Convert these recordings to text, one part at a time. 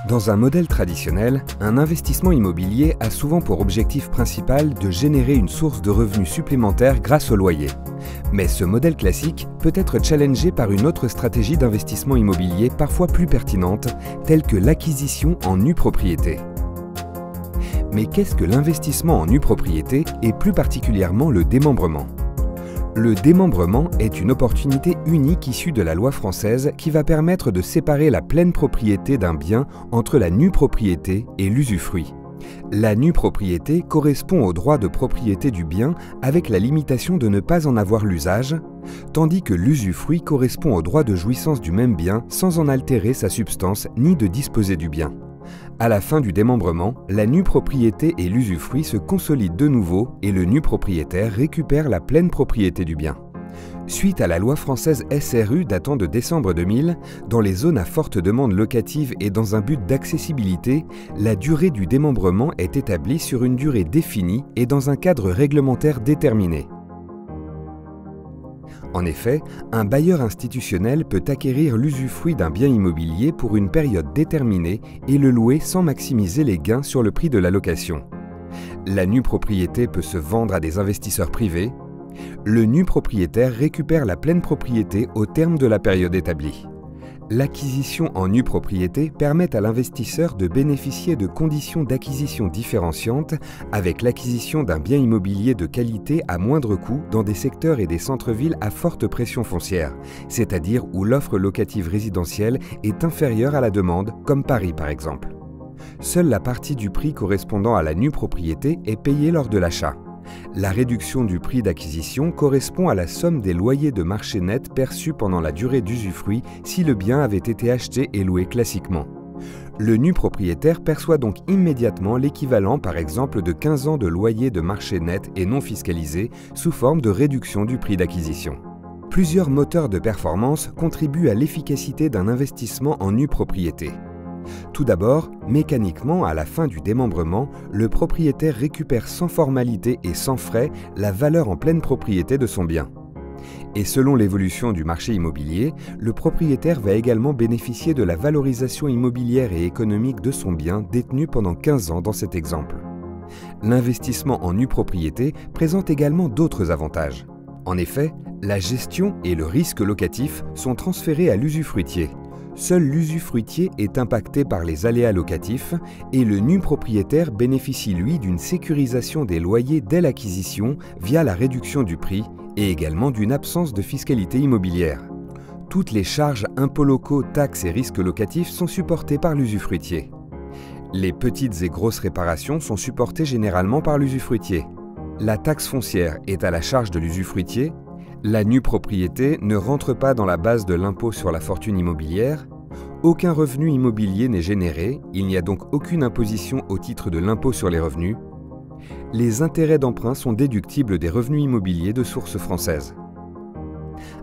Dans un modèle traditionnel, un investissement immobilier a souvent pour objectif principal de générer une source de revenus supplémentaires grâce au loyer. Mais ce modèle classique peut être challengé par une autre stratégie d'investissement immobilier parfois plus pertinente, telle que l'acquisition en nue propriété. Mais qu'est-ce que l'investissement en nue propriété et plus particulièrement le démembrement ? Le démembrement est une opportunité unique issue de la loi française qui va permettre de séparer la pleine propriété d'un bien entre la nue propriété et l'usufruit. La nue propriété correspond au droit de propriété du bien avec la limitation de ne pas en avoir l'usage, tandis que l'usufruit correspond au droit de jouissance du même bien sans en altérer sa substance ni de disposer du bien. À la fin du démembrement, la nue propriété et l'usufruit se consolident de nouveau et le nu propriétaire récupère la pleine propriété du bien. Suite à la loi française SRU datant de décembre 2000, dans les zones à forte demande locative et dans un but d'accessibilité, la durée du démembrement est établie sur une durée définie et dans un cadre réglementaire déterminé. En effet, un bailleur institutionnel peut acquérir l'usufruit d'un bien immobilier pour une période déterminée et le louer sans maximiser les gains sur le prix de la location. La nue propriété peut se vendre à des investisseurs privés. Le nu propriétaire récupère la pleine propriété au terme de la période établie. L'acquisition en nue propriété permet à l'investisseur de bénéficier de conditions d'acquisition différenciantes avec l'acquisition d'un bien immobilier de qualité à moindre coût dans des secteurs et des centres-villes à forte pression foncière, c'est-à-dire où l'offre locative résidentielle est inférieure à la demande, comme Paris par exemple. Seule la partie du prix correspondant à la nue propriété est payée lors de l'achat. La réduction du prix d'acquisition correspond à la somme des loyers de marché net perçus pendant la durée d'usufruit si le bien avait été acheté et loué classiquement. Le nu propriétaire perçoit donc immédiatement l'équivalent par exemple de 15 ans de loyer de marché net et non fiscalisé sous forme de réduction du prix d'acquisition. Plusieurs moteurs de performance contribuent à l'efficacité d'un investissement en nue propriété. Tout d'abord, mécaniquement, à la fin du démembrement, le propriétaire récupère sans formalité et sans frais la valeur en pleine propriété de son bien. Et selon l'évolution du marché immobilier, le propriétaire va également bénéficier de la valorisation immobilière et économique de son bien détenu pendant 15 ans dans cet exemple. L'investissement en nue propriété présente également d'autres avantages. En effet, la gestion et le risque locatif sont transférés à l'usufruitier. Seul l'usufruitier est impacté par les aléas locatifs et le nu propriétaire bénéficie lui d'une sécurisation des loyers dès l'acquisition via la réduction du prix et également d'une absence de fiscalité immobilière. Toutes les charges impôts locaux, taxes et risques locatifs sont supportés par l'usufruitier. Les petites et grosses réparations sont supportées généralement par l'usufruitier. La taxe foncière est à la charge de l'usufruitier. La nue propriété ne rentre pas dans la base de l'impôt sur la fortune immobilière. Aucun revenu immobilier n'est généré, il n'y a donc aucune imposition au titre de l'impôt sur les revenus. Les intérêts d'emprunt sont déductibles des revenus immobiliers de source française.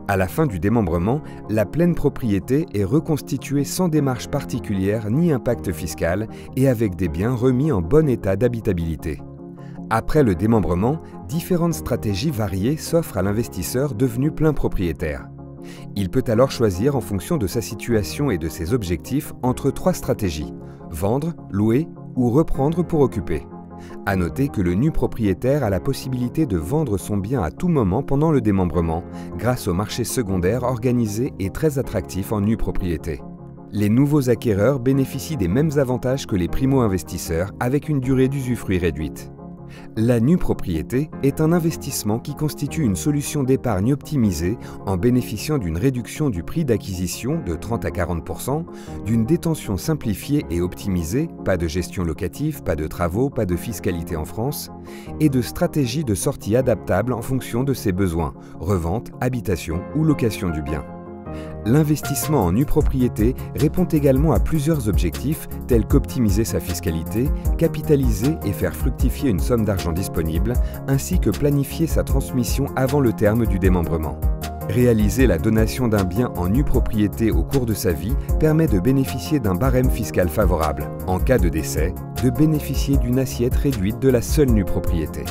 À la fin du démembrement, la pleine propriété est reconstituée sans démarche particulière ni impact fiscal et avec des biens remis en bon état d'habitabilité. Après le démembrement, différentes stratégies variées s'offrent à l'investisseur devenu plein propriétaire. Il peut alors choisir en fonction de sa situation et de ses objectifs entre 3 stratégies: vendre, louer ou reprendre pour occuper. À noter que le nu propriétaire a la possibilité de vendre son bien à tout moment pendant le démembrement grâce au marché secondaire organisé et très attractif en nue propriété. Les nouveaux acquéreurs bénéficient des mêmes avantages que les primo-investisseurs avec une durée d'usufruit réduite. La nue propriété est un investissement qui constitue une solution d'épargne optimisée en bénéficiant d'une réduction du prix d'acquisition de 30 à 40%, d'une détention simplifiée et optimisée, pas de gestion locative, pas de travaux, pas de fiscalité en France, et de stratégies de sortie adaptables en fonction de ses besoins, revente, habitation ou location du bien. L'investissement en nue propriété répond également à plusieurs objectifs tels qu'optimiser sa fiscalité, capitaliser et faire fructifier une somme d'argent disponible, ainsi que planifier sa transmission avant le terme du démembrement. Réaliser la donation d'un bien en nue propriété au cours de sa vie permet de bénéficier d'un barème fiscal favorable. En cas de décès, de bénéficier d'une assiette réduite de la seule nue propriété.